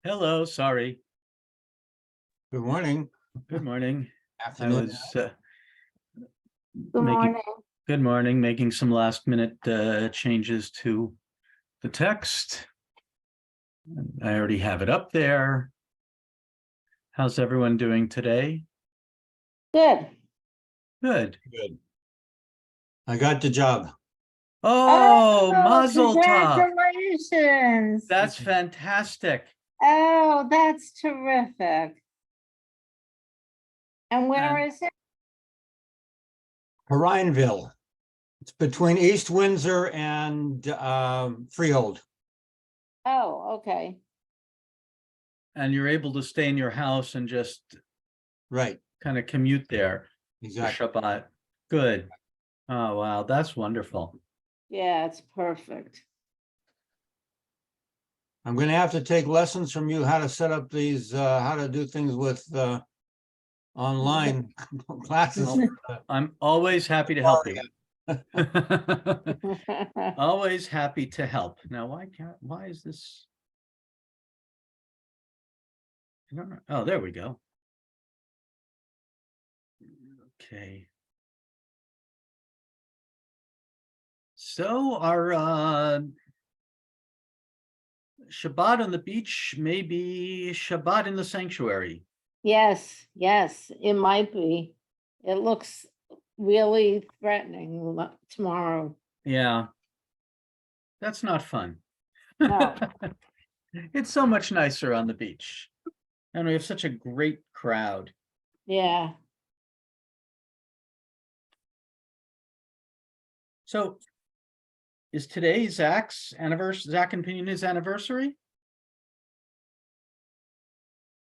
Hello, sorry. Good morning. Good morning. I Afternoon. was Good making, morning. good morning, making some last minute changes to the text. I already have it up there. How's everyone doing today? Good. Good. Good. I got the job. Oh, Mazel tov. Congratulations. That's fantastic. Oh, that's terrific. And where And- is it? Rhineville. It's between East Windsor and Freehold. Oh, okay. And you're able to stay in your house and just Right, kind of commute there for exactly. Shabbat. Good. Oh, wow, that's wonderful. Yeah, it's perfect. I'm gonna have to take lessons from you how to set up these, how to do things with online classes. I'm always happy to help you. Always happy to help. Now, why is this? I don't know. Oh, there we go. Okay. So our Shabbat on the beach may be Shabbat in the sanctuary. Yes, yes, it might be. It looks really threatening tomorrow. Yeah. That's not fun. No. It's so much nicer on the beach. And we have such a great crowd. Yeah. So is today Zach's anniversary, Zach and Pina's anniversary?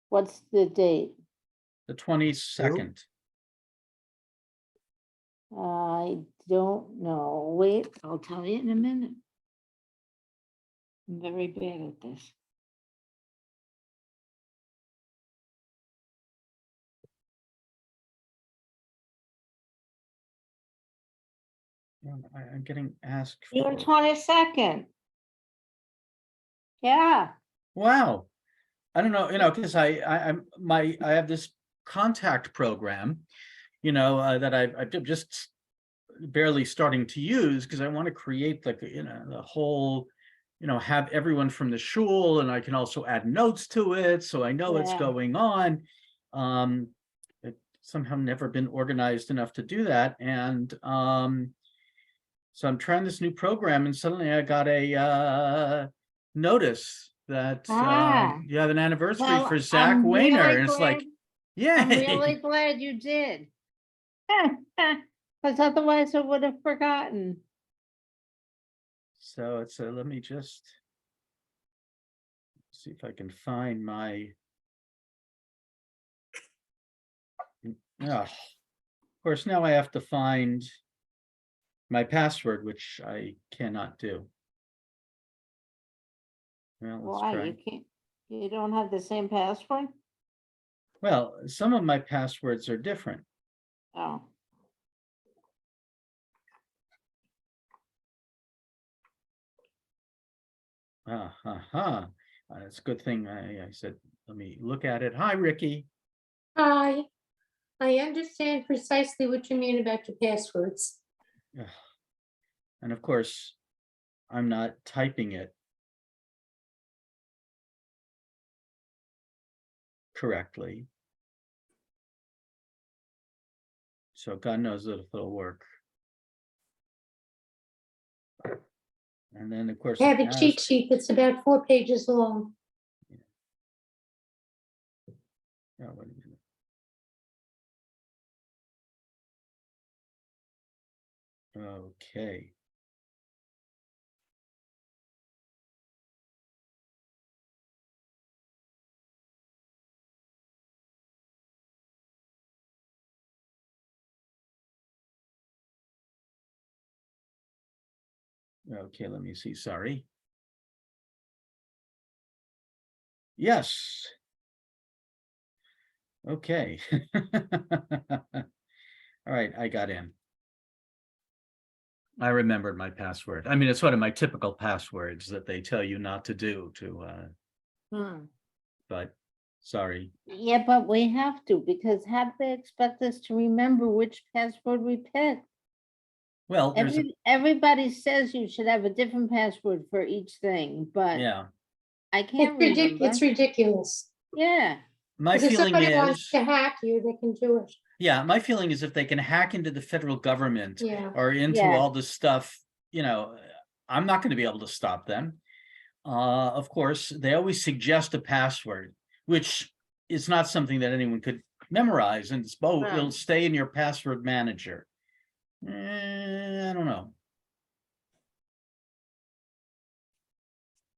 What's the date? The 22nd. I don't know. Wait, I'll tell you in a minute. I'm very bad at this. I'm getting asked June for, 22nd. Yeah. wow. I don't know, because I have this contact program, that I'm just barely starting to use because I want to create like, the whole, have everyone from the shul, and I can also add notes to it, so I know what's Yeah. going on. It somehow never been organized enough to do that, and so I'm trying this new program, and suddenly I got a notice that you have an anniversary Well, for Zach I'm Wayner, really and it's like, glad- I'm really yay. glad you did. Because otherwise I would have forgotten. So it's let me just see if I can find my. Of course, now I have to find my password, which I cannot do. Well, let's Why? try. You can't, you don't have the same password? Well, some of my passwords are different. Oh, It's a good thing I said, let me look at it. Hi, Ricky. Hi, I understand precisely what you mean about your passwords. Ugh. And of course, I'm not typing it correctly. So God knows if it'll work. And then, of course, I have it a cheat asks- sheet that's about 4 pages long. oh, wait a minute. Okay. Okay, let me see. Sorry. Yes. Okay. All right, I got in. I remembered my password. I mean, it's one of my typical passwords that they tell you not to do to hmm. but sorry. Yeah, but we have to, because how do they expect us to remember which password we picked? Well, there's, Everybody says you should have a different password for each thing, but yeah, I can't It's remember. ridiculous. Yeah, my Because if feeling somebody wants is, to hack you, they can do it. yeah, my feeling is if they can hack into the federal government Yeah. or into Yeah. all this stuff, I'm not going to be able to stop them. Of course, they always suggest a password, which is not something that anyone could memorize, and it'll Right. stay in your password manager. I don't know.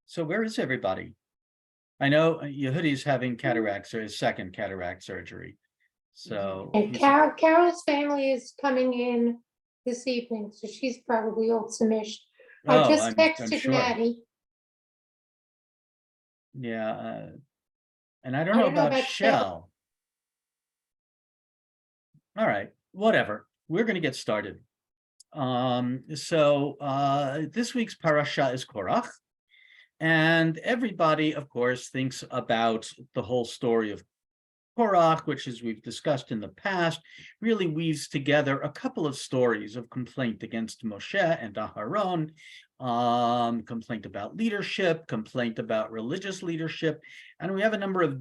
So where is everybody? I know Yehudi's having cataracts or his second cataract surgery. So And Carol's family is coming in this evening, so she's probably all finished. I oh, just I'm texted sure. Maddie. Yeah, and I don't I know don't know about about Shell. All right, whatever. We're going to get started. This week's parasha is Korach, and everybody, of course, thinks about the whole story of Korach, which, as we've discussed in the past, really weaves together a couple of stories of complaint against Moshe and Aharon, complaint about leadership, complaint about religious leadership, and we have a number of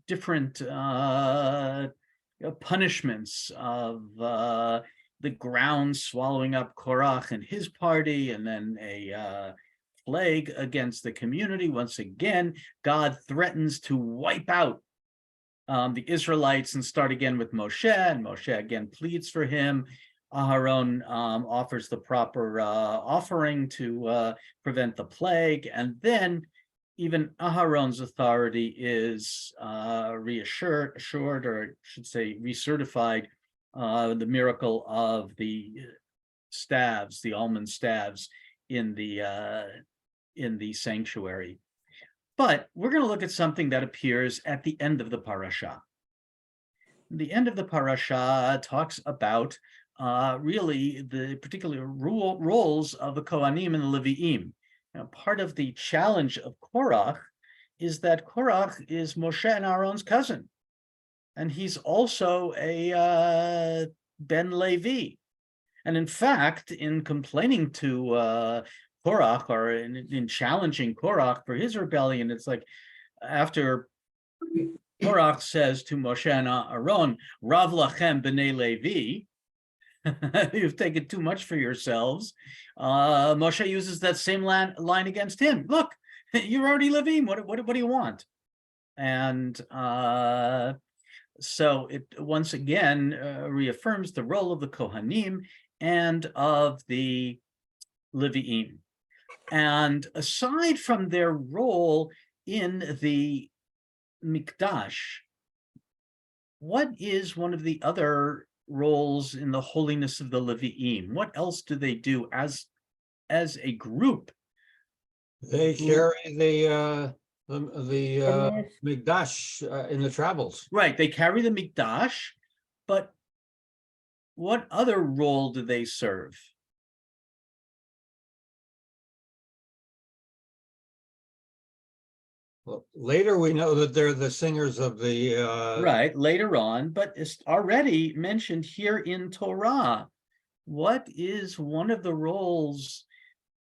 different punishments of the ground swallowing up Korach and his party, and then a plague against the community. Once again, God threatens to wipe out the Israelites and start again with Moshe, and Moshe again pleads for him. Aharon offers the proper offering to prevent the plague, and then even Aharon's authority is reassured, or I should say recertified, the miracle of the staves, the almond staves in the sanctuary. But we're going to look at something that appears at the end of the parasha. The end of the parasha talks about really the particular roles of the Kohanim and the Levi'im. Now, part of the challenge of Korach is that Korach is Moshe and Aaron's cousin, and he's also a Ben Levi. And in fact, in complaining to Korach, or in challenging Korach for his rebellion, it's like after Korach says to Moshe and Aaron, Rav lachem b'nei Levi, you've taken too much for yourselves. Moshe uses that same line against him. Look, you're already Levim. What do you want? And so it once again reaffirms the role of the Kohanim and of the Levi'im. And aside from their role in the Mikdash, what is one of the other roles in the holiness of the Levi'im? What else do they do as a group? They carry the Goodness. Mikdash in the travels. Right, they carry the Mikdash, but what other role do they serve? Well, later we know that they're the singers of the Right, later on, but it's already mentioned here in Torah. What is one of the roles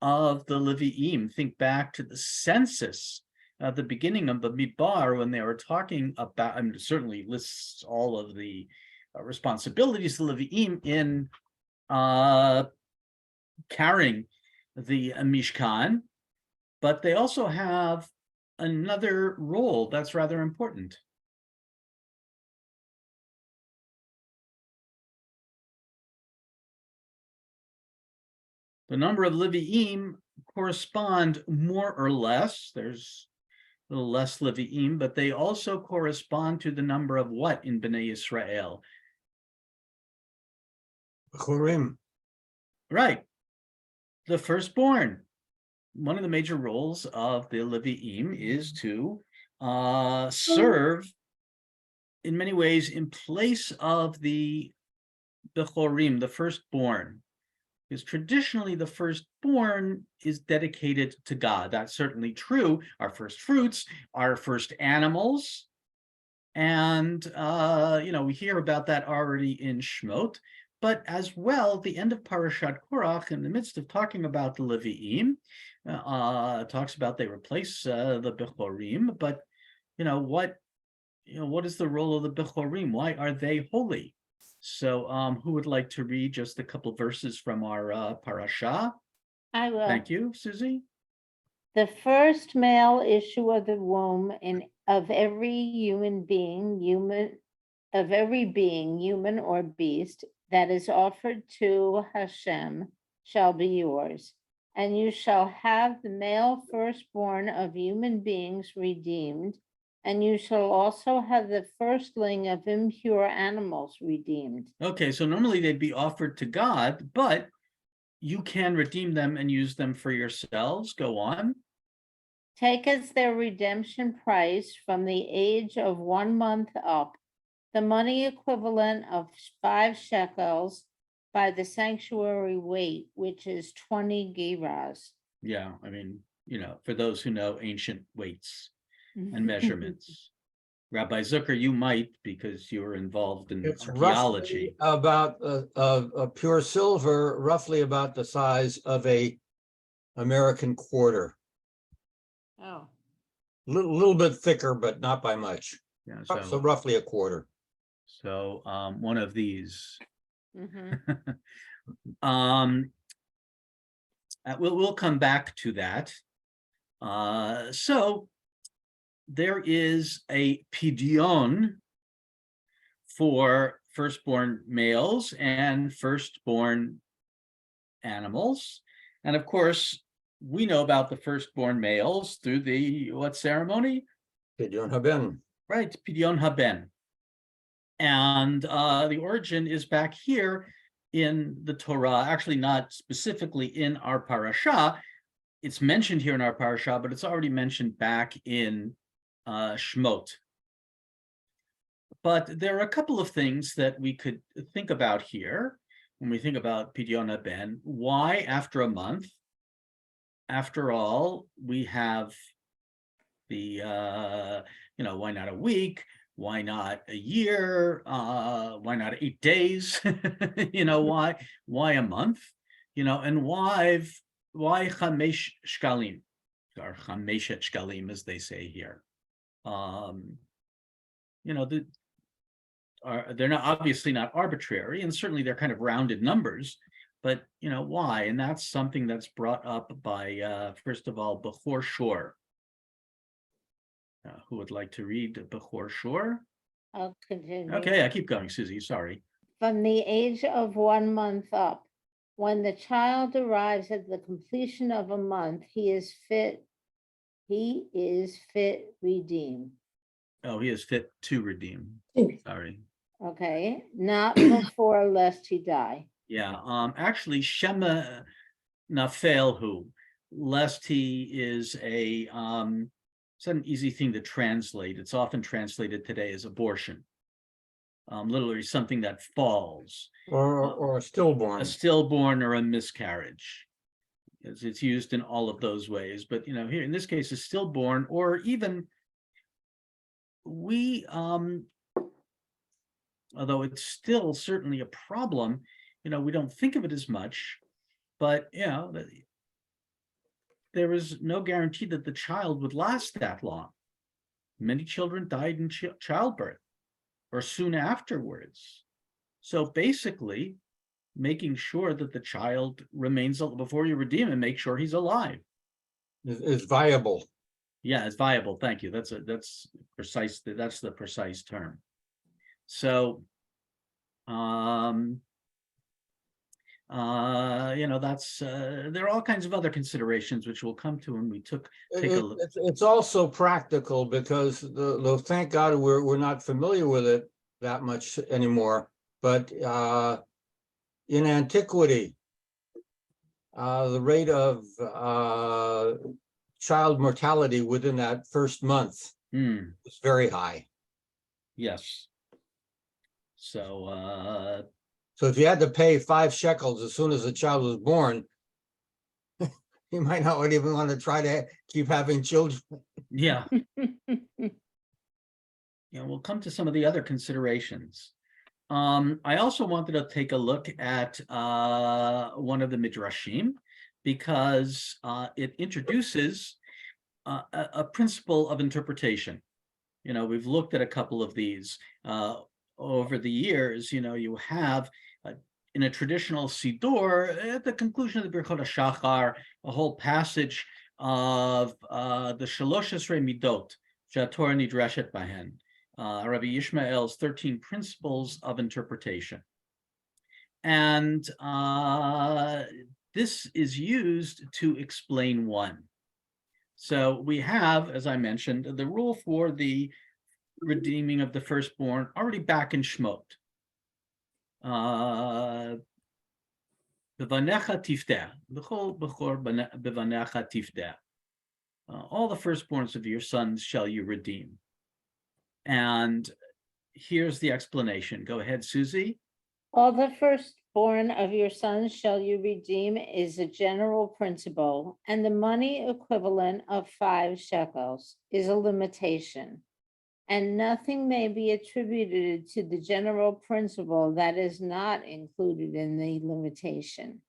of the Levi'im? Think back to the census at the beginning of the Midbar when they were talking about, I mean, it certainly lists all of the responsibilities of the Levi'im in carrying the Mishkan, but they also have another role that's rather important. The number of Levi'im correspond more or less. There's a little less Levi'im, but they also correspond to the number of what in Bnei Yisrael? Chorim. Right, the firstborn. One of the major roles of the Levi'im is to serve in many ways in place of the Bechorim, the firstborn. Because traditionally the firstborn is dedicated to God. That's certainly true. Our first fruits, our first animals. And, we hear about that already in Shmot. But as well, the end of Parashat Korach, in the midst of talking about the Levi'im, talks about they replace the Bechorim. But, what is the role of the Bechorim? Why are they holy? So who would like to read just a couple verses from our parasha? I will. Thank you, Susie. The first male issue of the womb of every being, human or beast, that is offered to Hashem shall be yours. And you shall have the male firstborn of human beings redeemed, and you shall also have the firstling of impure animals redeemed. Okay, so normally they'd be offered to God, but you can redeem them and use them for yourselves. Go on. Take as their redemption price from the age of 1 month up, the money equivalent of 5 shekels by the sanctuary weight, which is 20 gerahs. Yeah, for those who know ancient weights and measurements. Rabbi Zucker, you might, because you were involved in It's archaeology. roughly about a pure silver, roughly about the size of a American quarter. Oh, Little bit thicker, but not by much. Yeah, So roughly a quarter. so one of these. mhm. We'll come back to that. So there is a pidyon for firstborn males and firstborn animals. And of course, we know about the firstborn males through the what ceremony? Pidyon haben. Right, pidyon haben. And the origin is back here in the Torah, actually not specifically in our parasha. It's mentioned here in our parasha, but it's already mentioned back in Shmot. But there are a couple of things that we could think about here when we think about Pidyon haben. Why after a month? After all, we have the, why not a week? Why not a year? Why not 8 days? Why a month? And why chamesh shkalim, or chameshet shkalim, as they say here? They're not obviously not arbitrary, and certainly they're kind of rounded numbers. But why? And that's something that's brought up by first of all, Bechor Shor. Who would like to read Bechor Shor? I'll continue. Okay, I keep going, Susie. Sorry. From the age of 1 month up, when the child arrives at the completion of a month, he is fit redeemed. Oh, he is fit to redeem. Sorry. Okay, not before lest he die. Yeah. Actually, Shema Nafelhu, lest he is a it's not an easy thing to translate. It's often translated today as abortion. Literally something that falls. Or a stillborn. A stillborn or a miscarriage. It's used in all of those ways. But here in this case, a stillborn, or even although it's still certainly a problem, we don't think of it as much, but there is no guarantee that the child would last that long. Many children died in childbirth or soon afterwards. So basically, making sure that the child remains, before you redeem him, make sure he's alive. Is viable. Yeah, it's viable. Thank you. That's precise. That's the precise term. So, that's there are all kinds of other considerations which we'll come to when we take a look. It's also practical because though thank God we're not familiar with it that much anymore. But in antiquity, the rate of child mortality within that first month was very high. Yes. So So if you had to pay 5 shekels as soon as the child was born, you might not even want to try to keep having children. Yeah. We'll come to some of the other considerations. I also wanted to take a look at one of the midrashim because it introduces a principle of interpretation. We've looked at a couple of these over the years. You have in a traditional siddur at the conclusion of the Birchot HaShachar a whole passage of the Shalosh Esrei Midot Torah Nidreshet Bahen. Rabbi Yishmael's 13 principles of interpretation. And this is used to explain one. So we have, as I mentioned, the rule for the redeeming of the firstborn already back in Shmot. Bevanecha tifdeh, b'chol b'chor bevanecha tifdeh. All the firstborns of your sons shall you redeem. And here's the explanation. Go ahead, Susie. All the firstborn of your sons shall you redeem is a general principle, and the money equivalent of 5 shekels is a limitation. And nothing may be attributed to the general principle that is not included in the limitation.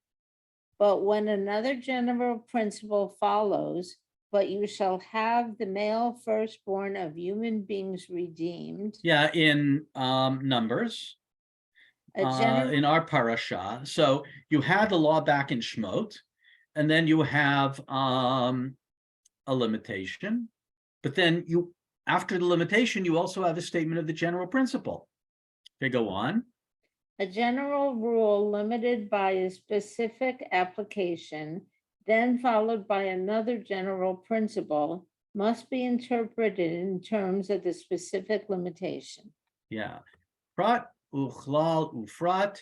But when another general principle follows, but you shall have the male firstborn of human beings redeemed. Yeah, in Numbers, in our parasha. So you had the law back in Shmot, and then you have a limitation. But then after the limitation, you also have a statement of the general principle. Okay, go on. A general rule limited by a specific application, then followed by another general principle, must be interpreted in terms of the specific limitation. Yeah. Prat, uchlal, ufrat,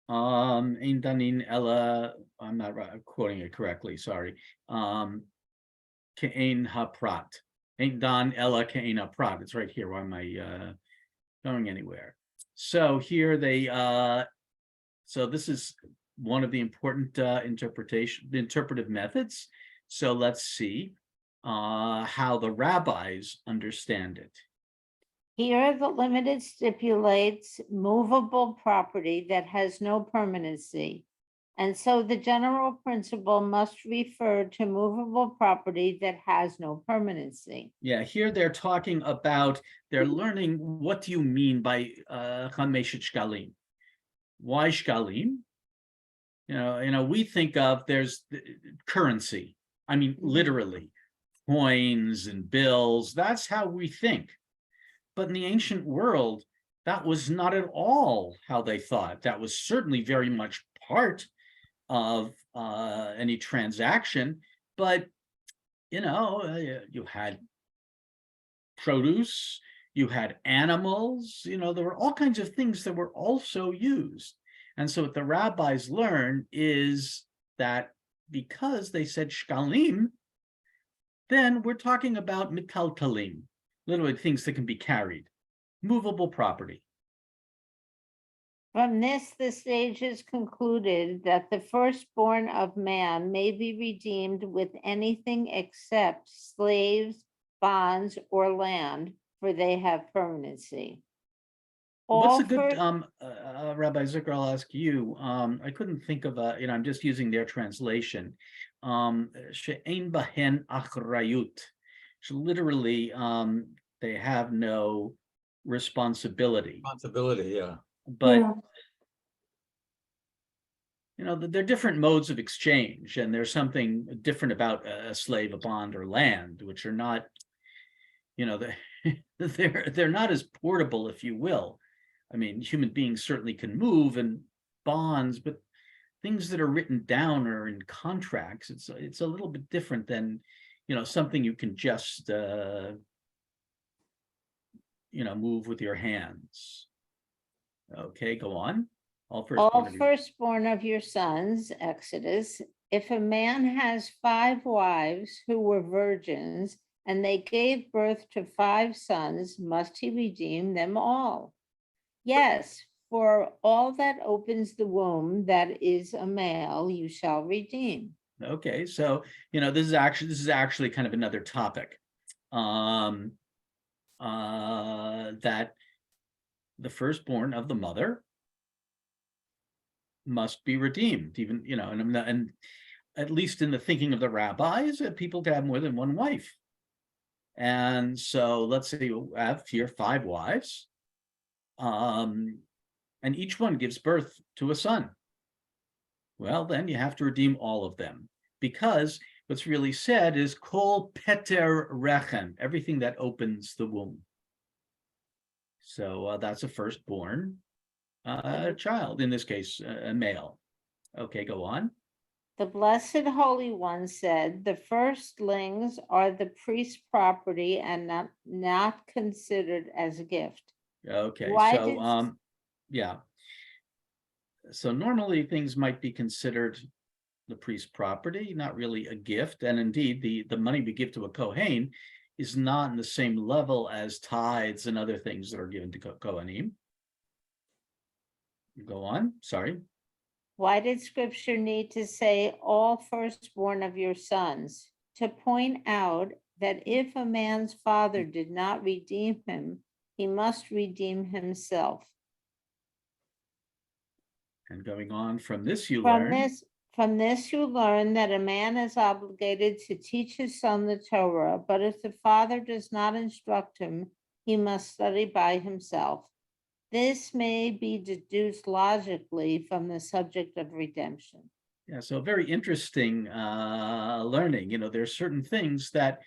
ein danin ella, I'm not quoting it correctly, sorry. Ke'ein haprat. Ain't dan ella ke'ein haprat. It's right here. Why am I going anywhere? So here so this is one of the important interpretive methods. So let's see how the rabbis understand it. Here, the limited stipulates movable property that has no permanency. And so the general principle must refer to movable property that has no permanency. Yeah, here they're talking about, they're learning what do you mean by chameshet shkalim. Why shkalim? We think of there's currency. I mean, literally, coins and bills. That's how we think. But in the ancient world, that was not at all how they thought. That was certainly very much part of any transaction. But, you had produce, you had animals, there were all kinds of things that were also used. And so what the rabbis learn is that because they said shkalim, then we're talking about mitaltalim, literally things that can be carried, movable property. From this, the sages concluded that the firstborn of man may be redeemed with anything except slaves, bonds, or land, for they have permanency. What's a good, Rabbi Zucker, I'll ask you, I couldn't think of I'm just using their translation. She'ein bahen achrayut. So literally, they have no responsibility. Responsibility, yeah. But, Yeah. there are different modes of exchange, and there's something different about a slave, a bond, or land, which are not, they're not as portable, if you will. I mean, human beings certainly can move, and bonds, but things that are written down or in contracts, it's a little bit different than, something you can just, move with your hands. Okay, go on. All firstborn of your sons, Exodus, if a man has 5 wives who were virgins, and they gave birth to 5 sons, must he redeem them all? Yes, For all that opens the womb that is a male, you shall redeem. Okay, so this is actually kind of another topic. That the firstborn of the mother must be redeemed, even, and at least in the thinking of the rabbis, people could have more than one wife. And so let's say you have here 5 wives, and each one gives birth to a son. Well, then you have to redeem all of them, because what's really said is kol peter rechem, everything that opens the womb. So that's a firstborn child, in this case, a male. Okay, go on. The Blessed Holy One said, the firstlings are the priest's property and not considered as a gift. Okay, Why so did- yeah. So normally things might be considered the priest's property, not really a gift. And indeed, the money we give to a Kohen is not in the same level as tithes and other things that are given to Kohanim. Go on, sorry. Why did scripture need to say all firstborn of your sons? To point out that if a man's father did not redeem him, he must redeem himself. And going on from this, you From learn. this you learn that a man is obligated to teach his son the Torah, but if the father does not instruct him, he must study by himself. This may be deduced logically from the subject of redemption. Yeah, so very interesting learning. There's certain things that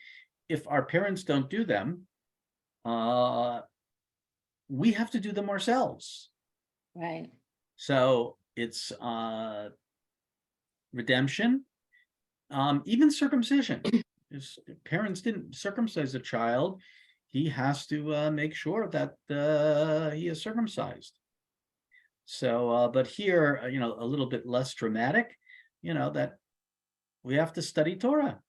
if our parents don't do them, we have to do them ourselves. Right. So it's redemption, even circumcision. If parents didn't circumcise a child, he has to make sure that he is circumcised. So, but here, a little bit less dramatic, that we have to study Torah.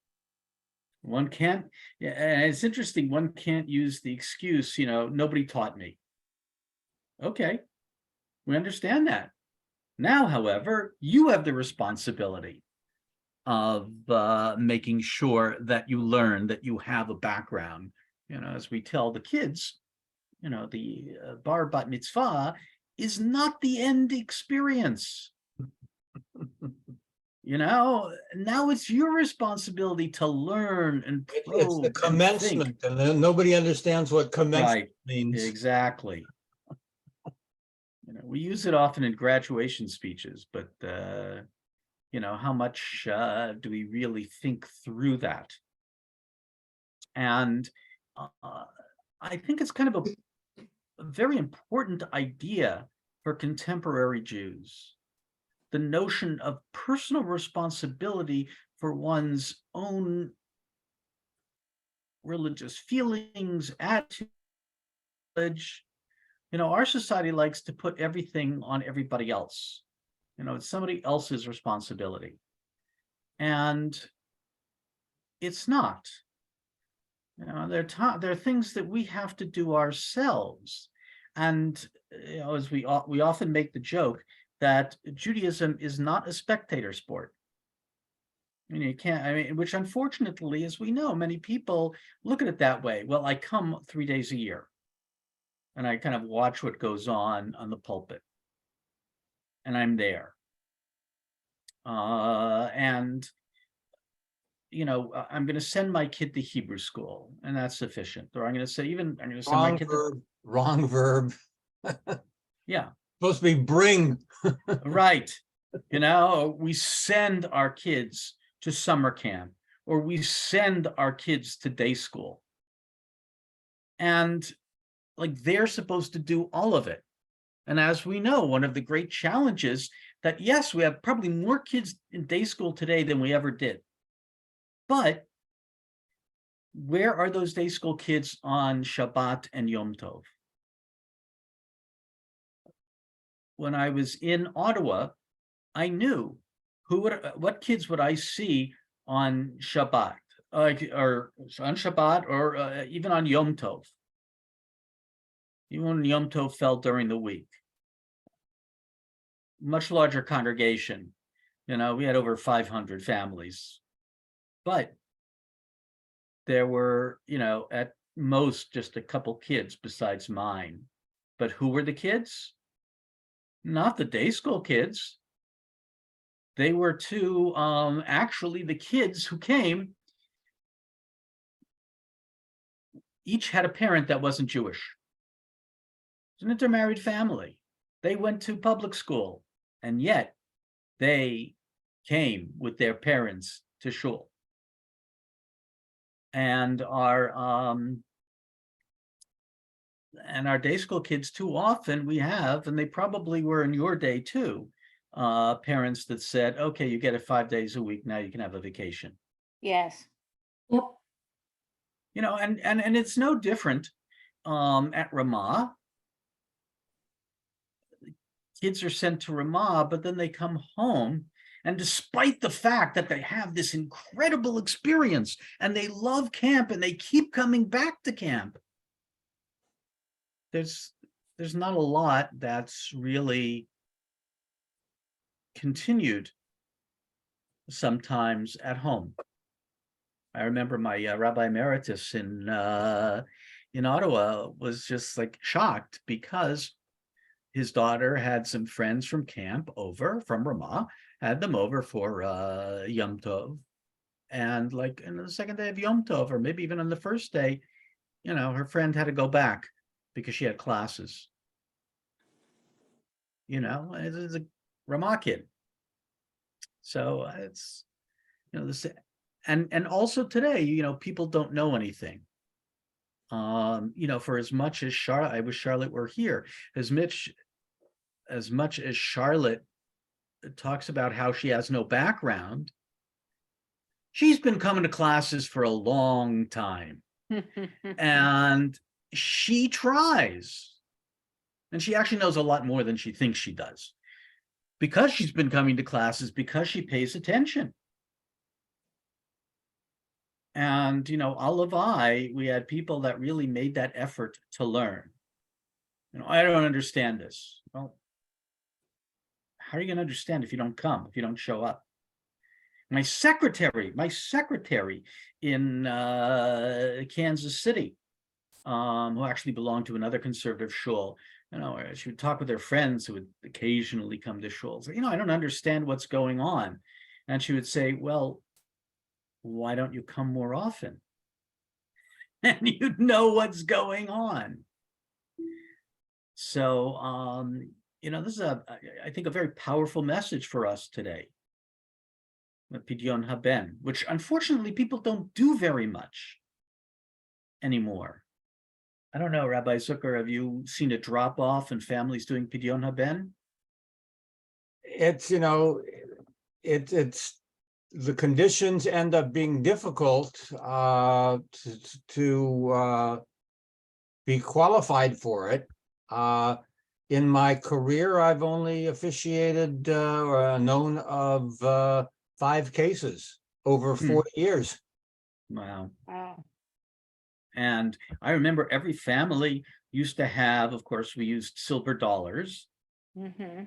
One can't, and it's interesting, one can't use the excuse, nobody taught me. Okay, we understand that. Now, however, you have the responsibility of making sure that you learn, that you have a background. As we tell the kids, the bar bat mitzvah is not the end experience. Now it's your responsibility to learn and It's probe the and think. commencement, and then nobody understands what commencement Right, means. exactly. We use it often in graduation speeches, but how much do we really think through that? And I think it's kind of a very important idea for contemporary Jews. The notion of personal responsibility for one's own religious feelings, attitudes. Our society likes to put everything on everybody else. It's somebody else's responsibility. And it's not. There are things that we have to do ourselves. And as we often make the joke that Judaism is not a spectator sport. You can't, which unfortunately, as we know, many people look at it that way. Well, I come 3 days a year and I kind of watch what goes on the pulpit, and I'm there. And I'm going to send my kid to Hebrew school, and that's sufficient. Or I'm going to send my kid Wrong verb. Yeah. Supposed to be bring. Right. We send our kids to summer camp, or we send our kids to day school. And they're supposed to do all of it. And as we know, one of the great challenges that, yes, we have probably more kids in day school today than we ever did. But where are those day school kids on Shabbat and Yom Tov? When I was in Ottawa, I knew what kids would I see on Shabbat, or on Shabbat, or even on Yom Tov. Even when Yom Tov fell during the week. much larger congregation. You know, we had over 500 families, but there were, you know, at most just a couple kids besides mine. But who were the kids? Not the day school kids. They were to actually the kids who came each had a parent that wasn't Jewish. It's an intermarried family. They went to public school, and yet they came with their parents to shul. And our day school kids, too often we have, and they probably were in your day too, parents that said, okay, you get it 5 days a week, now you can have a vacation. Yes. Yep. You know, and it's no different at Ramah. Kids are sent to Ramah, but then they come home, and despite the fact that they have this incredible experience and they love camp and they keep coming back to camp, there's not a lot that's really continued sometimes at home. I remember my Rabbi Emeritus in Ottawa was just like shocked because his daughter had some friends from camp over from Ramah, had them over for Yom Tov, and like in the second day of Yom Tov, or maybe even on the first day, you know, her friend had to go back because she had classes. You know, it's a Ramah kid. So it's, you know, this. And also today, you know, people don't know anything. You know, for as much as Charlotte, I wish Charlotte were here, as much as Charlotte talks about how she has no background, she's been coming to classes for a long time. And she tries. And she actually knows a lot more than she thinks she does. Because she's been coming to classes, because she pays attention. And, you know, Alavai, we had people that really made that effort to learn. You know, I don't understand this. Well, how are you going to understand if you don't come, if you don't show up? My secretary in Kansas City, who actually belonged to another conservative shul, you know, she would talk with her friends who would occasionally come to shul. So, you know, I don't understand what's going on. And she would say, well, why don't you come more often? And you'd know what's going on. So, you know, this is I think, a very powerful message for us today. Pidyon Haben, which unfortunately people don't do very much anymore. I don't know, Rabbi Zucker, have you seen a drop off in families doing Pidyon Haben? It's, you know, it's the conditions end up being difficult to be qualified for it. In my career, I've only officiated or known of 5 cases over 40 years. Wow. Wow. And I remember every family used to have, of course, we used silver dollars. Yeah,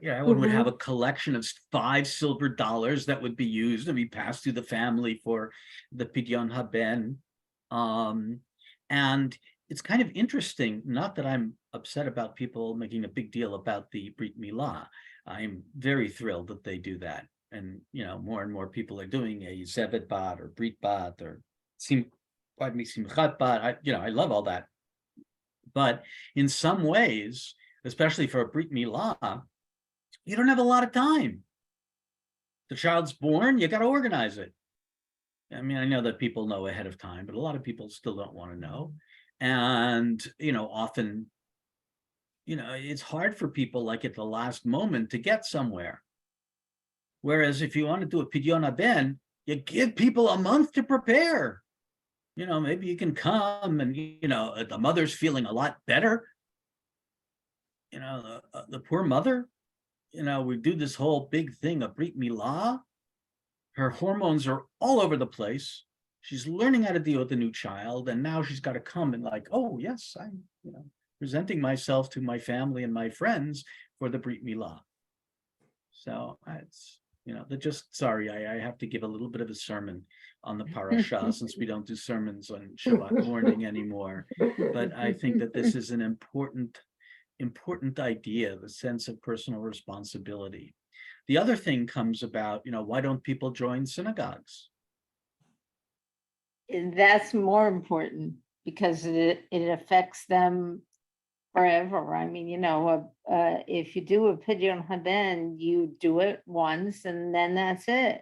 everyone would have a collection of 5 silver dollars that would be used and be passed through the family for the Pidyon Haben. And it's kind of interesting, not that I'm upset about people making a big deal about the Brit Milah. I'm very thrilled that they do that. And, you know, more and more people are doing a Zevet Bat or Brit Bat or Simchat Bat. You know, I love all that. But in some ways, especially for a Brit Milah, you don't have a lot of time. The child's born, you got to organize it. I mean, I know that people know ahead of time, but a lot of people still don't want to know. And, you know, often, you know, it's hard for people like at the last moment to get somewhere. Whereas if you want to do a Pidyon Haben, you give people a month to prepare. You know, maybe you can come and, you know, the mother's feeling a lot better. You know, the poor mother, you know, we do this whole big thing of Brit Milah. Her hormones are all over the place. She's learning how to deal with the new child. And now she's got to come and like, oh, yes, I'm, you know, presenting myself to my family and my friends for the Brit Milah. So it's, they're just, sorry, I have to give a little bit of a sermon on the parasha since we don't do sermons on Shabbat morning anymore. But I think that this is an important idea, the sense of personal responsibility. The other thing comes about, why don't people join synagogues? That's more important because it affects them forever. I mean, if you do a Pidyon Haben, you do it once and then that's it.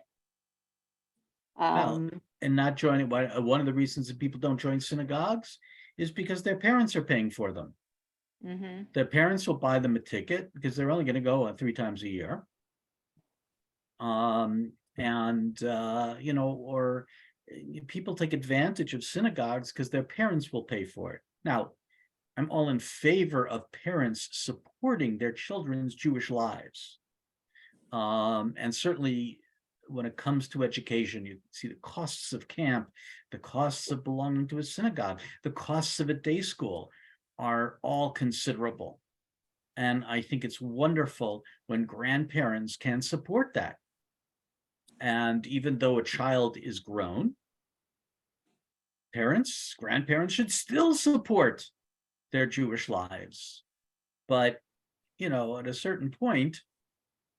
Well, and not joining, one of the reasons that people don't join synagogues is because their parents are paying for them. Mhm. Their parents will buy them a ticket because they're only going to go 3 times a year. Or people take advantage of synagogues because their parents will pay for it. Now, I'm all in favor of parents supporting their children's Jewish lives. And certainly when it comes to education, you see the costs of camp, the costs of belonging to a synagogue, the costs of a day school are all considerable. And I think it's wonderful when grandparents can support that. And even though a child is grown, grandparents should still support their Jewish lives. But, at a certain point,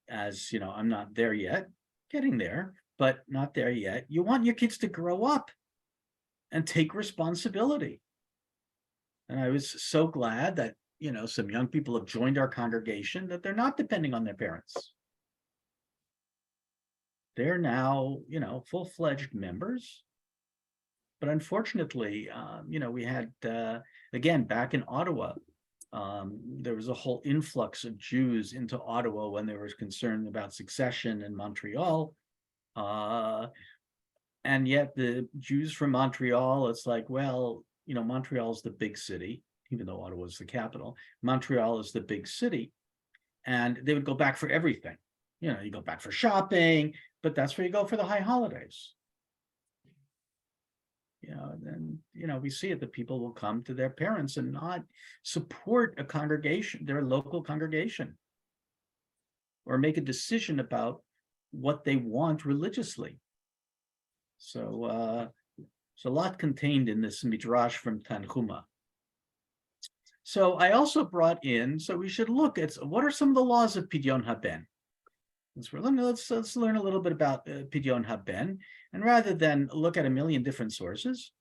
as I'm not there yet, getting there, but not there yet, you want your kids to grow up and take responsibility. And I was so glad that, some young people have joined our congregation, that they're not depending on their parents. They're now, full-fledged members. But unfortunately, we had, again, back in Ottawa, there was a whole influx of Jews into Ottawa when there was concern about succession in Montreal. And yet the Jews from Montreal, it's like, well, Montreal's the big city, even though Ottawa is the capital. Montreal is the big city. And they would go back for everything. You go back for shopping, but that's where you go for the high holidays. Then, we see it that people will come to their parents and not support a congregation, their local congregation, or make a decision about what they want religiously. So there's a lot contained in this midrash from Tanhuma. So I also brought in, so we should look at what are some of the laws of Pidyon Haben. Let's learn a little bit about Pidyon Haben. And rather than look at a million different sources,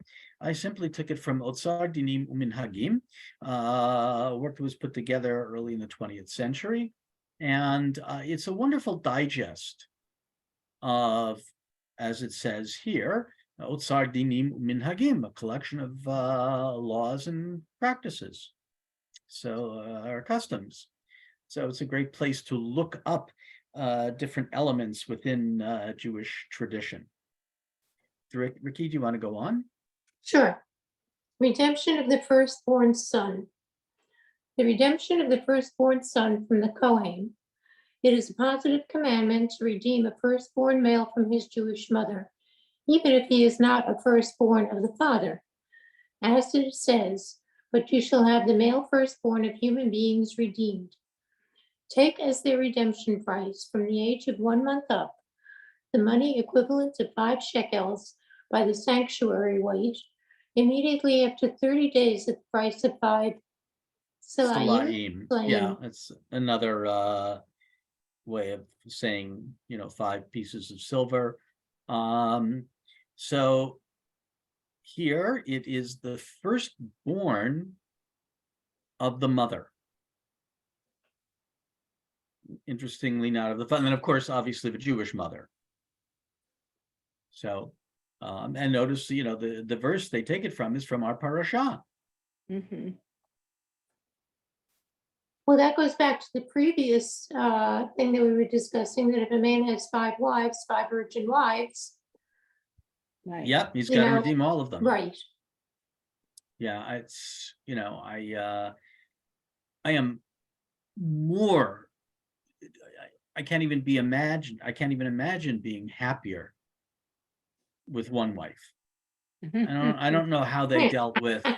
I simply took it from Otsar Dinim Uminhagim, work that was put together early in the 20th century. And it's a wonderful digest of, as it says here, Otsar Dinim Uminhagim, a collection of laws and practices, or customs. So it's a great place to look up different elements within Jewish tradition. Ricky, do you want to go on? Sure. Redemption of the firstborn son. The redemption of the firstborn son from the Kohen. It is a positive commandment to redeem a firstborn male from his Jewish mother, even if he is not a firstborn of the father. As it says, but you shall have the male firstborn of human beings redeemed. Take as their redemption price from the age of 1 month up, the money equivalent to 5 shekels by the sanctuary weight, immediately after 30 days at the price of 5 Selaim. Selaim. Yeah, it's another way of saying, 5 pieces of silver. So here it is the firstborn of the mother. Interestingly, not of the father, and of course, obviously, the Jewish mother. So, and notice, the verse they take it from is from our parasha. Mhm. Well, that goes back to the previous thing that we were discussing, that if a man has 5 wives, 5 virgin wives. Right. Yep, he's You got to know, redeem all of them. Right. Yeah, it's, I am more, I can't even imagine being happier with one wife. I don't know how they dealt with, 2,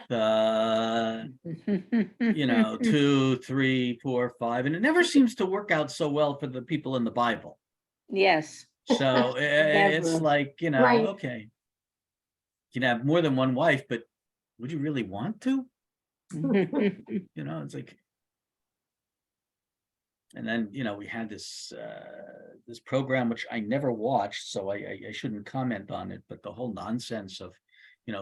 3, 4, 5, and it never seems to work out so well for the people in the Bible. Yes. So it's Never. like, Right. okay. You can have more than one wife, but would you really want to? It's like, and then, we had this program, which I never watched, so I shouldn't comment on it, but the whole nonsense of,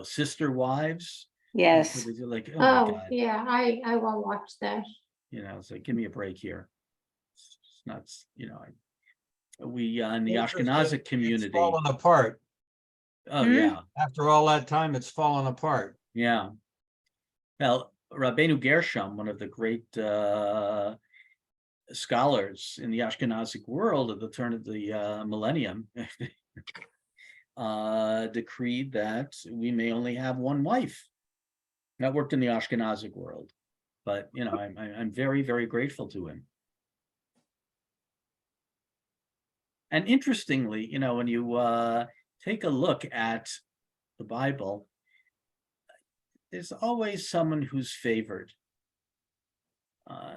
sister wives. Yes. Like, oh my Oh, God, yeah, I won't watch that. it's like, give me a break here. It's not, we in the Interesting. Ashkenazic It's community. fallen apart. Oh, Hmm? yeah, After all that time, it's fallen apart. yeah. Well, Rabbeinu Gershom, one of the great scholars in the Ashkenazic world at the turn of the millennium, decreed that we may only have one wife. That worked in the Ashkenazic world, but I'm very, very grateful to him. And interestingly, when you take a look at the Bible, there's always someone who's favored.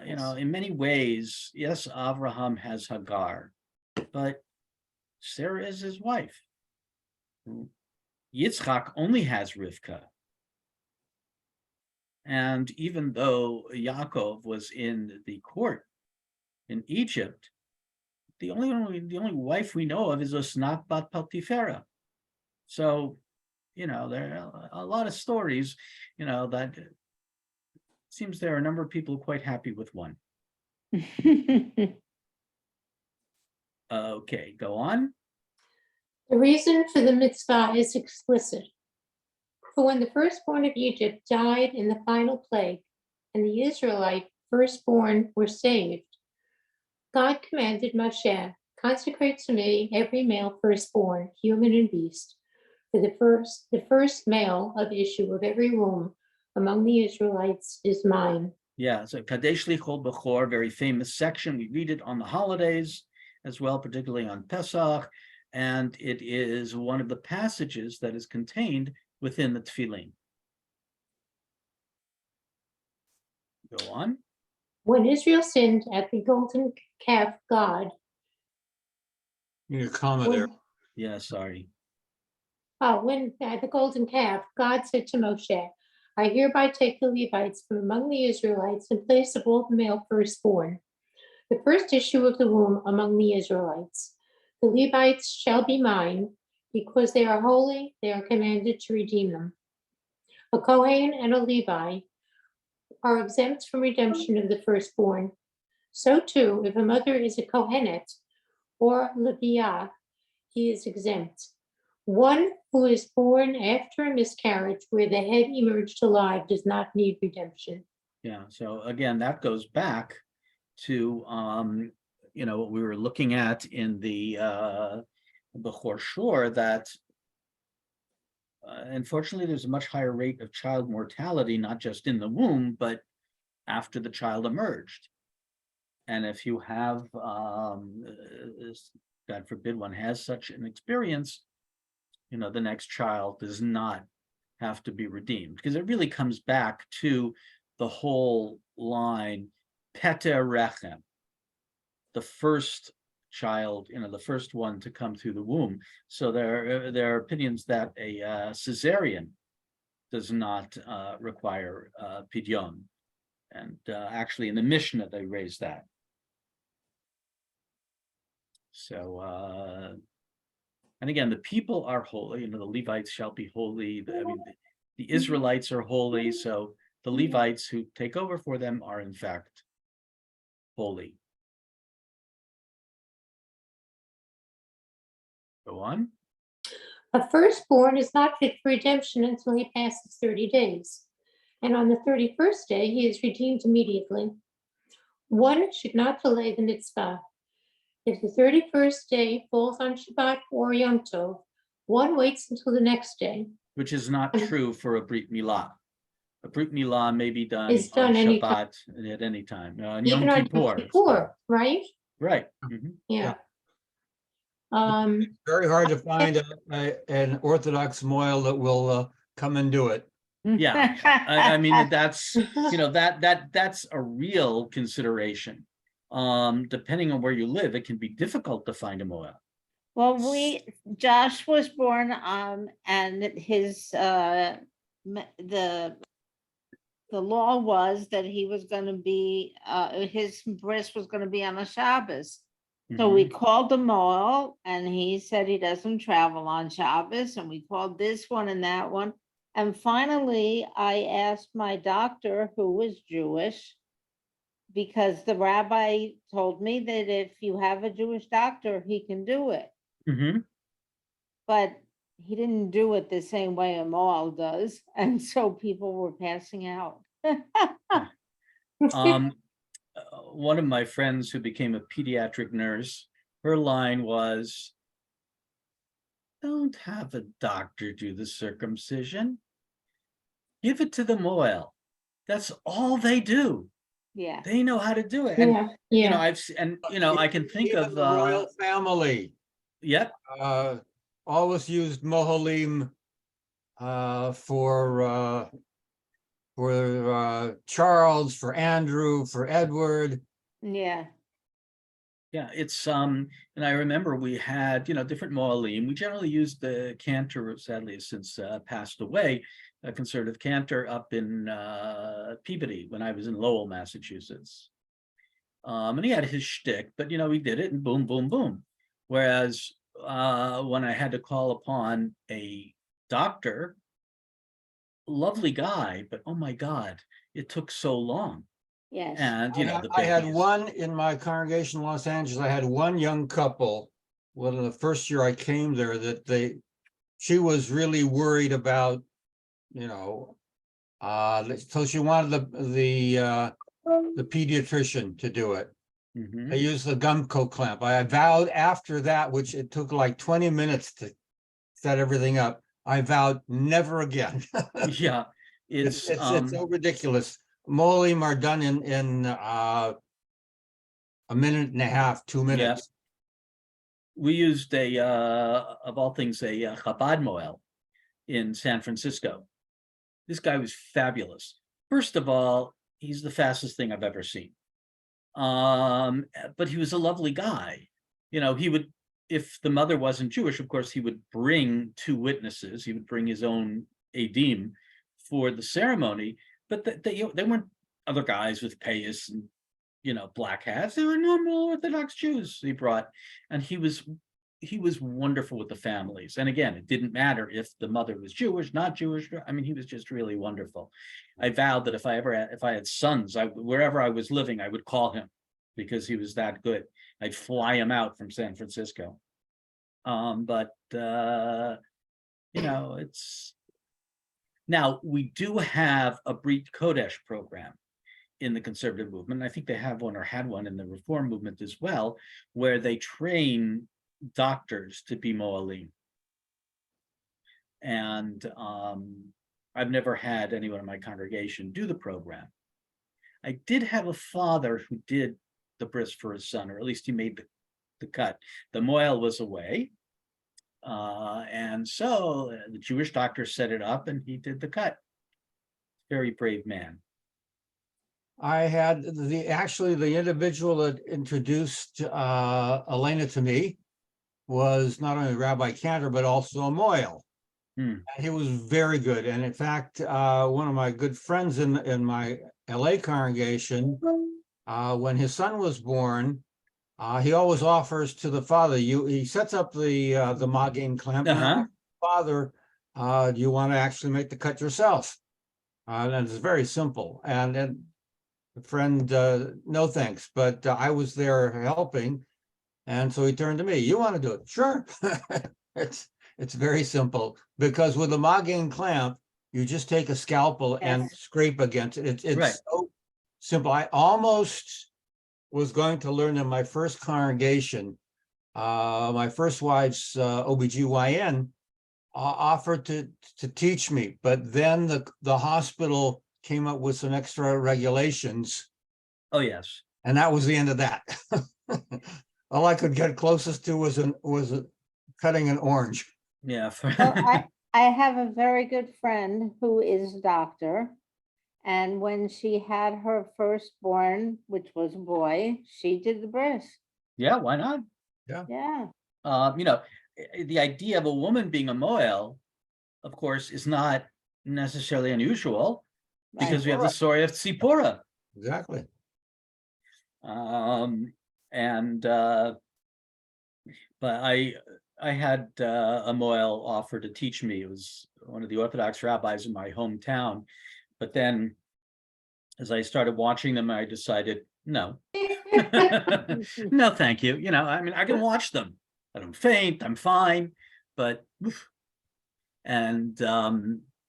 Yes. In many ways, yes, Abraham has Hagar, but Sarah is his wife. Yitzchak only has Rivka. And even though Yaakov was in the court in Egypt, the only wife we know of is Osnat bat Potiphera. So, there are a lot of stories, that seems there are a number of people quite happy with one. Okay, go on. The reason for the mitzvah is explicit. For when the firstborn of Egypt died in the final plague, and the Israelite firstborn were saved, God commanded Moshe, consecrate to me every male firstborn, human and beast, for the first male of issue of every womb among the Israelites is mine. Yeah, so Kadesh Lichol Bechor, very famous section. We read it on the holidays as well, particularly on Pesach, and it is one of the passages that is contained within the Tefillin. Go on. When Israel sinned at the golden calf, God. You need a comma there. Yeah, sorry. When at the golden calf, God said to Moshe, I hereby take the Levites from among the Israelites in place of all the male firstborn, the first issue of the womb among the Israelites. The Levites shall be mine, because they are holy, they are commanded to redeem them. A Kohen and a Levi are exempt from redemption of the firstborn. So too, if a mother is a Kohenet or Leviah, he is exempt. One who is born after a miscarriage where the head emerged alive does not need redemption. Yeah, so again, that goes back to what we were looking at in the Bechor Shor, that unfortunately there's a much higher rate of child mortality, not just in the womb, but after the child emerged. And if you have, God forbid, one has such an experience, the next child does not have to be redeemed, because it really comes back to the whole line, Peter Rechem, the first child, the first one to come through the womb. So there are opinions that a cesarean does not require pidyon. And actually in the Mishnah, they raise that. So, and again, the people are holy, the Levites shall be holy. The Israelites are holy. So the Levites who take over for them are in fact holy. Go on. A firstborn is not fit for redemption until he passes 30 days. And on the 31st day, he is redeemed immediately. One should not delay the mitzvah. If the 31st day falls on Shabbat or Yom Tov, one waits until the next day. Which is not true for a Brit Milah. A Brit Milah may be done It's on done Shabbat at any time. Even Yom on Kippur. Yom Kippur, right? Right. Mhm. Yeah. Very hard to find an Orthodox mohel that will come and do it. Yeah, I mean, that's, you know, that's a real consideration. Depending on where you live, it can be difficult to find a mohel. Well, Josh was born, and his, the law was that he was gonna be, his bris was gonna be on a Shabbos. So we Mhm. called the mall and he said he doesn't travel on Shabbos, and we called this one and that one. And finally, I asked my doctor, who was Jewish, because the rabbi told me that if you have a Jewish doctor, he can do it. Mhm. But he didn't do it the same way a mall does, and so people were passing out. Um, one of my friends who became a pediatric nurse, her line was, "Don't have a doctor do the circumcision. Give it to the mohel. That's all they do. Yeah, They know how to do it." And Yeah, you know, yeah. I can think Even of the royal family yep, always used mohalim for Charles, for Andrew, for Edward. yeah, yeah, it's and I remember we had, you know, different mohalim. We generally used the cantor, who sadly has since passed away, a conservative cantor up in Peabody when I was in Lowell, Massachusetts. And he had his shtick, but you know, he did it and boom, boom, boom. Whereas when I had to call upon a doctor, lovely guy, but oh my God, it took so long. yes. And you know, the I had babies. one in my congregation in Los Angeles. I had one young couple. Well, in the first year I came there, that she was really worried about, you know, so she wanted the pediatrician to do it. Mhm. I used the Gumco clamp. I vowed after that, which it took like 20 minutes to set everything up. I vowed never again. Yeah, It's it's so ridiculous. Molim are done in a minute and a half, 2 minutes. we used a of all things a Chabad mohel in San Francisco. This guy was fabulous. First of all, he's the fastest thing I've ever seen. But he was a lovely guy. You know, he would, if the mother wasn't Jewish, of course, he would bring two witnesses. He would bring his own edim for the ceremony, but they weren't other guys with payas and, you know, black hats. They were normal Orthodox Jews he brought, and he was wonderful with the families. And again, it didn't matter if the mother was Jewish, not Jewish. I mean, he was just really wonderful. I vowed that if I had sons, wherever I was living, I would call him because he was that good. I'd fly him out from San Francisco. But you know, it's now we do have a Brit Kodesh program in the conservative movement. I think they have one or had one in the reform movement as well, where they train doctors to be mohalim. And I've never had anyone in my congregation do the program. I did have a father who did the bris for his son, or at least he made the cut. The mohel was away. And so the Jewish doctor set it up and he did the cut. Very brave man. I had the individual that introduced Elena to me was not only Rabbi Cantor, but also a mohel. Hmm. He was very good. And in fact, one of my good friends in my LA congregation, when his son was born, he always offers to the father, he sets up the Magen clamp. Uh-huh. Father, do you want to actually make the cut yourself? And it's very simple. And the friend, no thanks, but I was there helping. And so he turned to me, you want to do it? Sure. It's very simple, because with the Magen clamp, you just take a scalpel and Yes. scrape against it. It's Right. so simple. I almost was going to learn in my first congregation. My first wife's OBGYN offered to teach me, but then the hospital came up with some extra regulations, Oh, yes. and that was the end of that. All I could get closest to was cutting an orange. Yeah. Well, I have a very good friend who is a doctor. And when she had her firstborn, which was a boy, she did the bris. Yeah, why not? Yeah. You know, the idea of a woman being a moel, of course, is not necessarily unusual because Right. we have the story of Tzipora. Exactly. And but I had a moel offer to teach me. It was one of the Orthodox rabbis in my hometown. But then as I started watching them, I decided, no. No, thank you. You know, I mean, I can watch them. I don't faint, I'm fine, but oof. And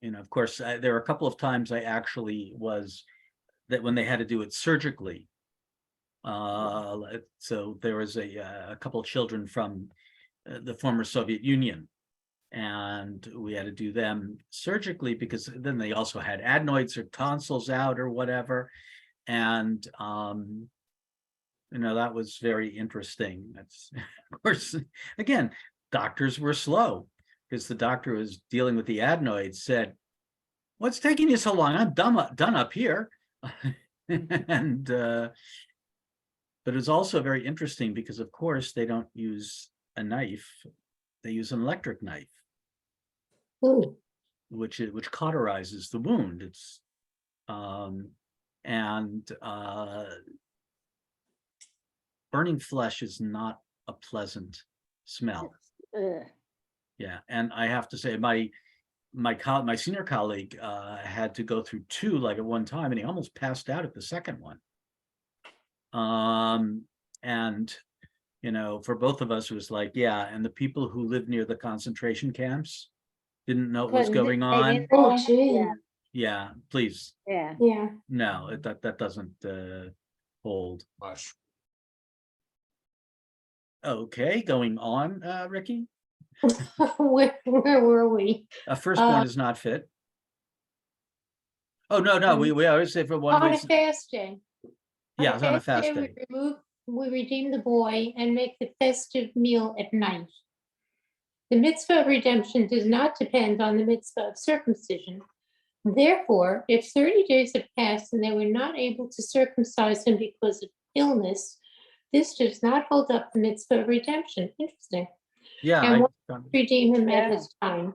you know, of course, there were a couple of times I actually was that when they had to do it surgically. So there was a couple of children from the former Soviet Union, and we had to do them surgically because then they also had adenoids or tonsils out or whatever. And you know, that was very interesting. That's of course, again, doctors were slow because the doctor who was dealing with the adenoids said, "What's taking you so long? I'm done up here." And but it's also very interesting because, of course, they don't use a knife; they use an electric knife, Ooh, which cauterizes the wound. It's and burning flesh is not a pleasant smell. Ugh. Yeah, and I have to say, my senior colleague had to go through two like at one time, and he almost passed out at the second one. And you know, for both of us, it was like, yeah, and the people who lived near the concentration camps didn't know what was going They on. didn't oh know. gee, Yeah. Yeah, please, Yeah. yeah. no, that doesn't hold. Gosh. Okay, going on, Ricky. Where were we? A firstborn is not fit. Oh, no, we always say for one On a reason. fast day. Yeah, it's on a fast day. We redeem the boy and make the festive meal at night. The mitzvah of redemption does not depend on the mitzvah of circumcision. Therefore, if 30 days have passed and they were not able to circumcise him because of illness, this does not hold up the mitzvah of redemption. Interesting. Yeah, And what I, redeem him at Yeah. this time?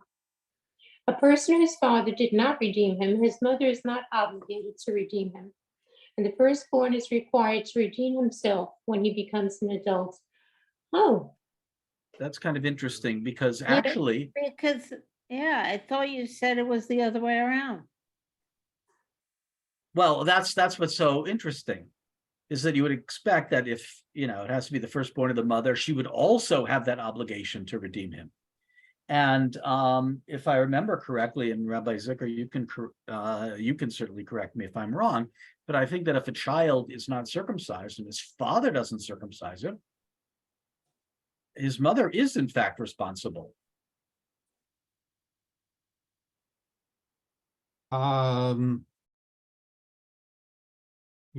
A person whose father did not redeem him, his mother is not obligated to redeem him. And the firstborn is required to redeem himself when he becomes an adult. Oh, that's kind of interesting because Yeah. actually, Because, yeah, I thought you said it was the other way around. well, that's what's so interesting, is that you would expect that if, you know, it has to be the firstborn of the mother, she would also have that obligation to redeem him. And if I remember correctly, and Rabbi Zucker, you can certainly correct me if I'm wrong, but I think that if a child is not circumcised and his father doesn't circumcise him, his mother is in fact responsible. You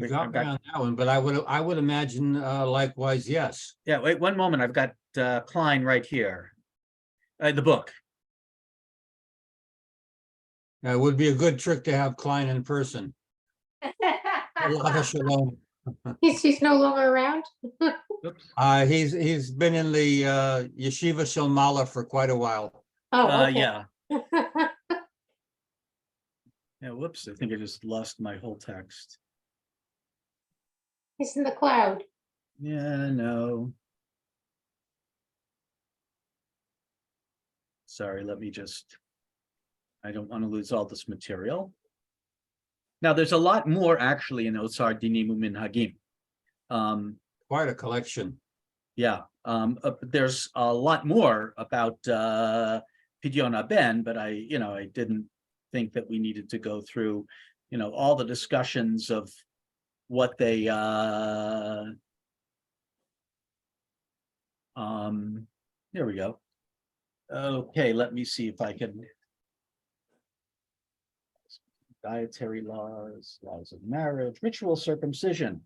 Wait, got I've me got- on that one, but I would imagine likewise, yes. Yeah, wait one moment. I've got Klein right here. The book. It would be a good trick to have Klein in person. Alav Shalom. he's no longer around? Oops. He's been in the Yeshiva Shilmala for quite a while. Oh, okay. Yeah. Yeah, whoops, I think I just lost my whole text. He's in the cloud. Yeah, no. Sorry, let me just, I don't want to lose all this material. Now, there's a lot more actually in Otsar Dinim Uminhagim. Quite a collection. Yeah, there's a lot more about Pidyon Ben, but I didn't think that we needed to go through, all the discussions of what they here we go. Okay, let me see if I can. Dietary laws, laws of marriage, ritual circumcision.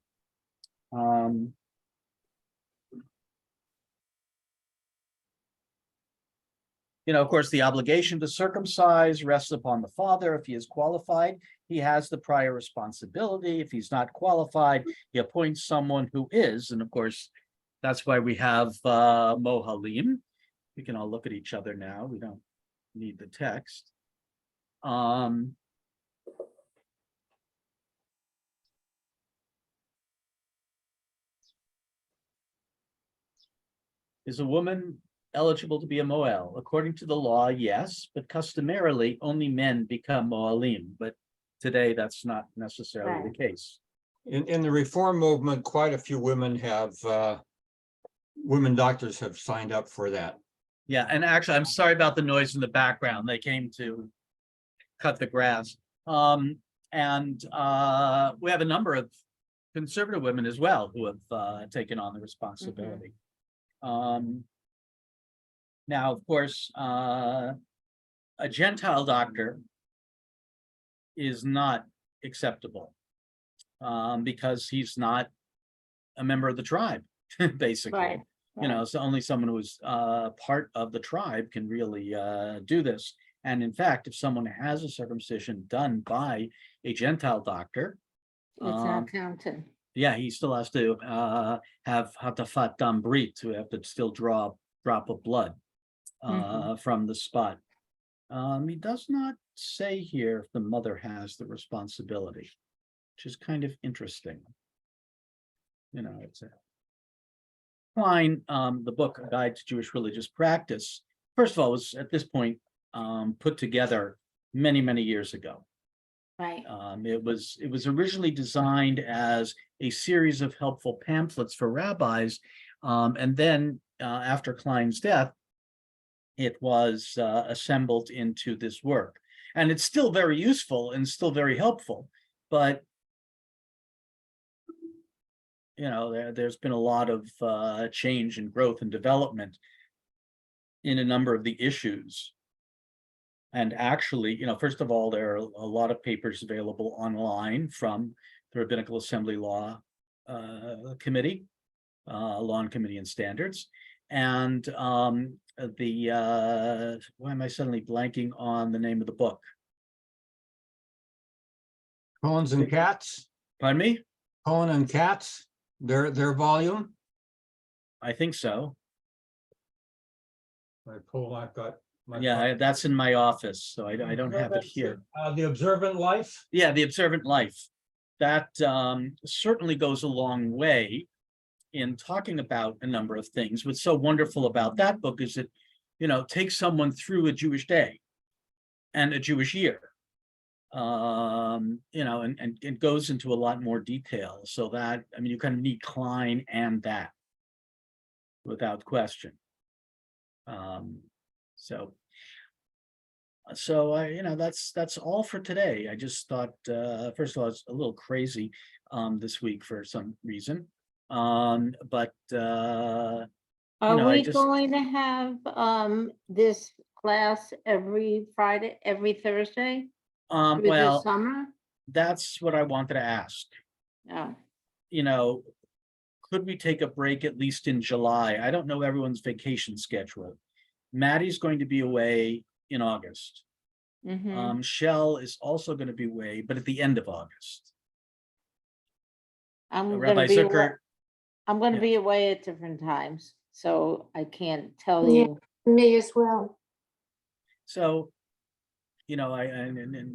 Of course, the obligation to circumcise rests upon the father. If he is qualified, he has the prior responsibility. If he's not qualified, he appoints someone who is. And of course, that's why we have Mohalim. We can all look at each other now. We don't need the text. Is a woman eligible to be a Moel? According to the law, yes, but customarily only men become Moalim. But today that's not necessarily the case. In the reform movement, quite a few women women doctors have signed up for that. Yeah, and actually, I'm sorry about the noise in the background. They came to cut the grass. And we have a number of conservative women as well who have taken on the responsibility. Now, of course, a Gentile doctor is not acceptable because he's not a member of the tribe, basically. Right. So only someone who's part of the tribe can really do this. And in fact, if someone has a circumcision done by a Gentile doctor, It's not counted. yeah, he still has to have hatafat dam brit, to have to still draw a drop of blood from the spot. He does not say here if the mother has the responsibility, which is kind of interesting. It's a Klein, the book A Guide to Jewish Religious Practice, first of all, was at this point put together many, many years ago. Right. It was originally designed as a series of helpful pamphlets for rabbis, and then after Klein's death, it was assembled into this work. And it's still very useful and still very helpful, but there's been a lot of change and growth and development in a number of the issues. And actually, first of all, there are a lot of papers available online from the Rabbinical Assembly Law Committee, Law and Committee and Standards. And why am I suddenly blanking on the name of the book? Cohen's and Katz, Pardon me? Cohen and Katz, their volume. I think so. I've got. Yeah, that's in my office, so I don't have it here. The Observant Life. Yeah, The Observant Life. That certainly goes a long way in talking about a number of things. What's so wonderful about that book is it, takes someone through a Jewish day and a Jewish year, and it goes into a lot more detail. So that, you kind of need Klein and that, without question. So that's all for today. I just thought, first of all, it's a little crazy this week for some reason. But Are I we just- going to have this class every Friday, every Thursday through the well, summer? that's what I wanted to ask. No. Could we take a break at least in July? I don't know everyone's vacation schedule. Maddie's going to be away in August. Mhm. Shell is also going to be away, but at the end of August. I'm Rabbi gonna be, Zucker, I'm gonna yeah. be away at different times, so I can't tell Yeah. you. Me as well. so, and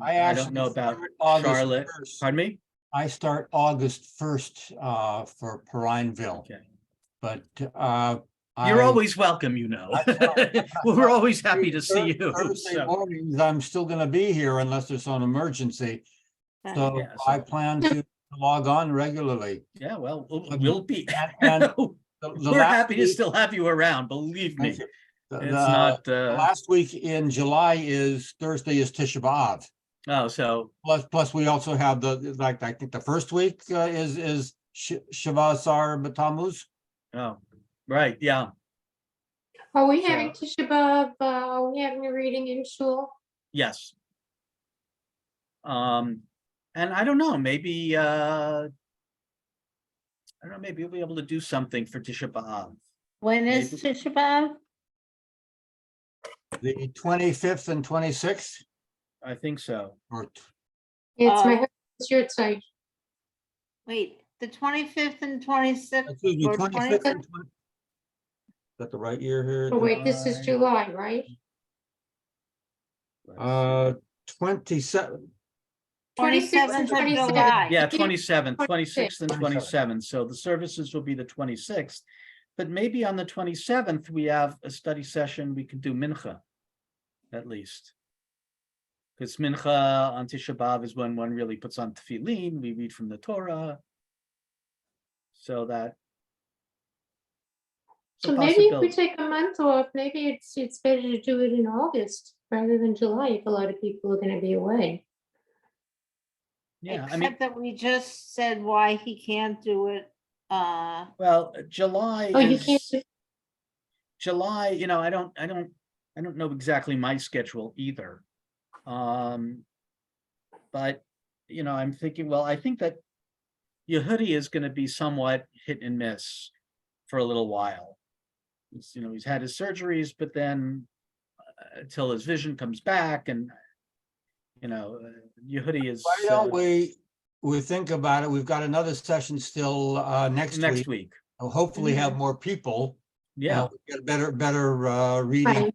I actually don't know about start August Charlotte. 1st. Pardon me? I start August 1st for Perrineville, Okay. but You're always welcome, We're always happy to see you. Thursday so- mornings, I'm still gonna be here unless there's an emergency. Right. So Yeah, so- I plan to log on regularly. Yeah, well, we'll be, And the we're last happy to week- still have you around, believe me. Thank you. It's The not, last week in July is Thursday is Tisha B'Av. so, Plus we also have I think the first week is Shiva Asar B'Tammuz. right, yeah. Are we having Tisha B'Av? Are we having a reading in shul? Yes. And I don't know, maybe, maybe we'll be able to do something for Tisha B'Av. When is Maybe- Tisha B'Av? The 25th and 26th, I think so. or It's my Uh, husband's yurt site. Wait, the 25th and 26th? excuse me, or 25th and 20. Is that the right year here? Oh, wait, this is July, right? 27th. 27th of 27th. July. Yeah, If you- 27th, 26th, and 27th. 27th. So the services will be the 26th. But maybe on the 27th, we have a study session. We could do mincha, at least. Because mincha on Tisha B'Av is when one really puts on tefillin. We read from the Torah. So that. it's a So maybe if we possibility. take a month off, maybe it's better to do it in August rather than July if a lot of people are gonna be away. Yeah, I mean, Except that we just said why he can't do it. well, July Oh, you can't is. do- July, I don't know exactly my schedule either. But, I'm thinking, well, I think that Yehudi is gonna be somewhat hit and miss for a little while. He's had his surgeries, but then until his vision comes back and, Yehudi is Why don't we think about it? We've got another session still next next week. week. We'll hopefully have more people. Yeah, We'll get a better reading Right.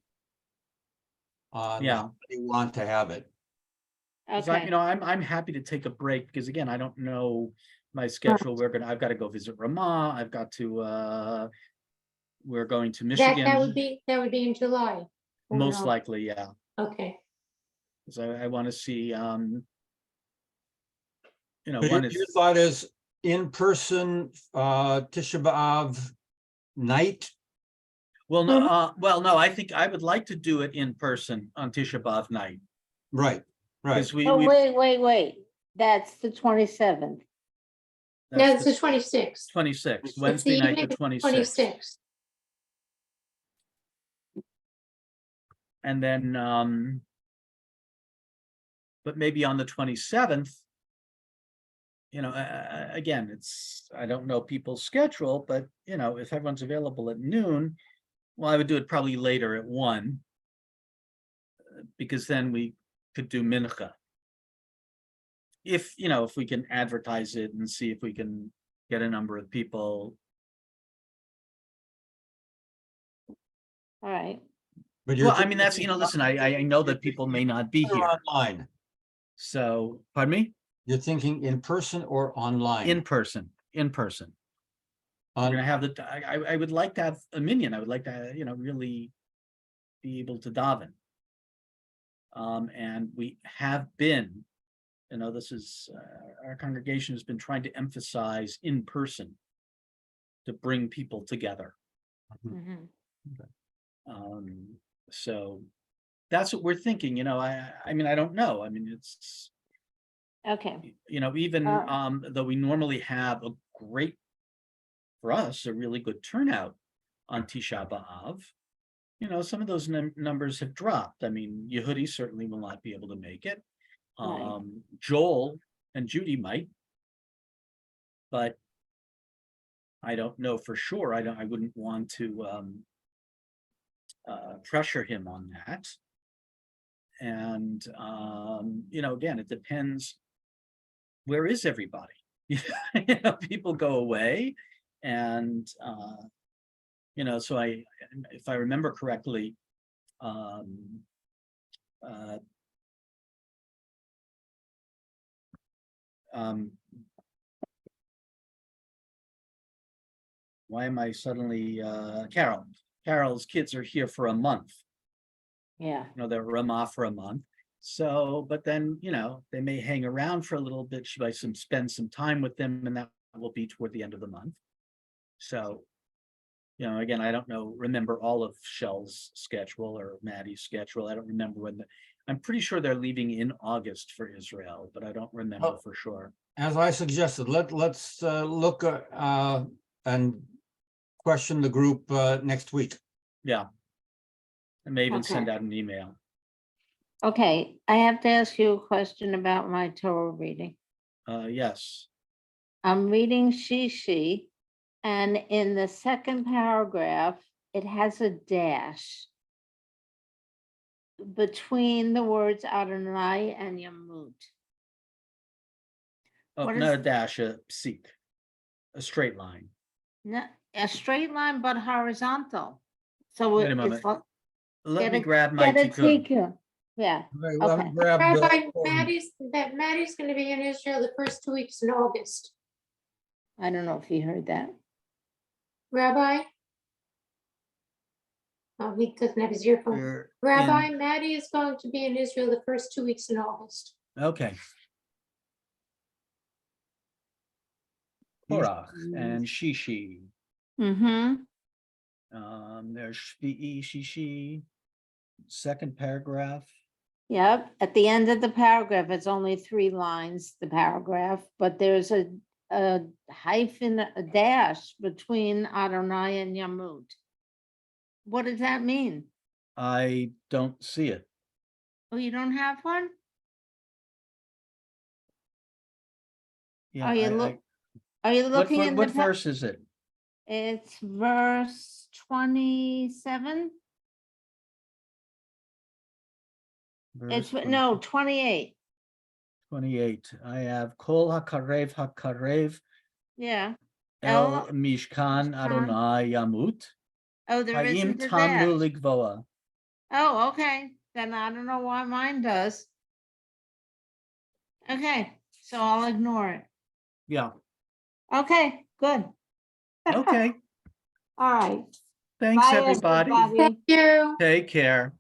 on Yeah. how they want to have it. 'cause Okay, I'm happy to take a break because again, I don't know my schedule. I've got to go visit Ramah. I've got to, we're going to That Michigan, would be in July. or most no? likely, yeah. Okay, Because I want to see, So one your is, thought is in-person Tisha B'Av night? well, no, I think I would like to do it in person on Tisha B'Av night. Right, right. Because oh, we, wait, that's the 27th. no, that's it's the the 26th. 26th, It's the Wednesday night, the evening of 26th. 26th. And then, but maybe on the 27th, again, I don't know people's schedule, but if everyone's available at noon, well, I would do it probably later at 1. Because then we could do mincha. If we can advertise it and see if we can get a number of people. All right, But Well, I mean, that's, listen, I know that people may not be Or here. online. So, pardon me? You're thinking in person or online? In person. We're On, gonna have I would like to have a minyan. I would like to, really be able to daven. And we have been, this is, our congregation has been trying to emphasize in person to bring people together. mhm. So that's what we're thinking, I mean, I don't know. I mean, it's, Okay, even, Uh, though we normally have a great, for us, a really good turnout on Tisha B'Av, some of those numbers have dropped. I mean, Yehudi certainly will not be able to make it. Right. Joel and Judy might, but I don't know for sure. I wouldn't want to, pressure him on that. And, again, it depends. Where is everybody? People go away and, so if I remember correctly, uh, why am I suddenly, Carol's kids are here for a month. yeah, They're Ramah for a month. So, but then, they may hang around for a little bit. She might spend some time with them, and that will be toward the end of the month. So, again, I don't remember all of Shell's schedule or Maddie's schedule. I don't remember I'm pretty sure they're leaving in August for Israel, but I don't remember for sure. as I suggested, let's look and question the group next week. Yeah. I may even send Okay. out an email. okay, I have to ask you a question about my Torah reading. Yes. I'm reading Shishi, and in the second paragraph, it has a dash. between the words Adonai and Yamut. Oh, What not a is- dash, a seek, a straight line. No, a straight line but horizontal. So Wait a it's moment. like. Let me get a- grab my get a tikkun. tikkun. Yeah, Right, let me Okay. grab Rabbi, the- Maddie's gonna be in Israel the first 2 weeks in August. I don't know if you heard that. Rabbi? Oh, he doesn't have his earphone. You're Rabbi, in- Maddie is going to be in Israel the first 2 weeks in August. Okay. Korach and Shishi. Mm-hmm. There's Shvi'i, Shishi. Second paragraph. Yep, at the end of the paragraph, it's only 3 lines, the paragraph, but there's a hyphen, a dash between Adonai and Yamut. What does that mean? I don't see it. Oh, you don't have one? Yeah, Are you what, looking in the? what verse is it? It's verse 27. It's, Verse no, 28. 28. I have Kol Hakarev Yeah. El El Mishkan Mishkan. Adonai Yamut. Oh, there Hayim isn't a Tamnu dash. Ligvoa. Oh, okay. Then I don't know why mine does. Okay, so I'll ignore it. Yeah. Okay, good. Okay. All right. Thanks, Bye, everybody. everybody. Thank you. Take care.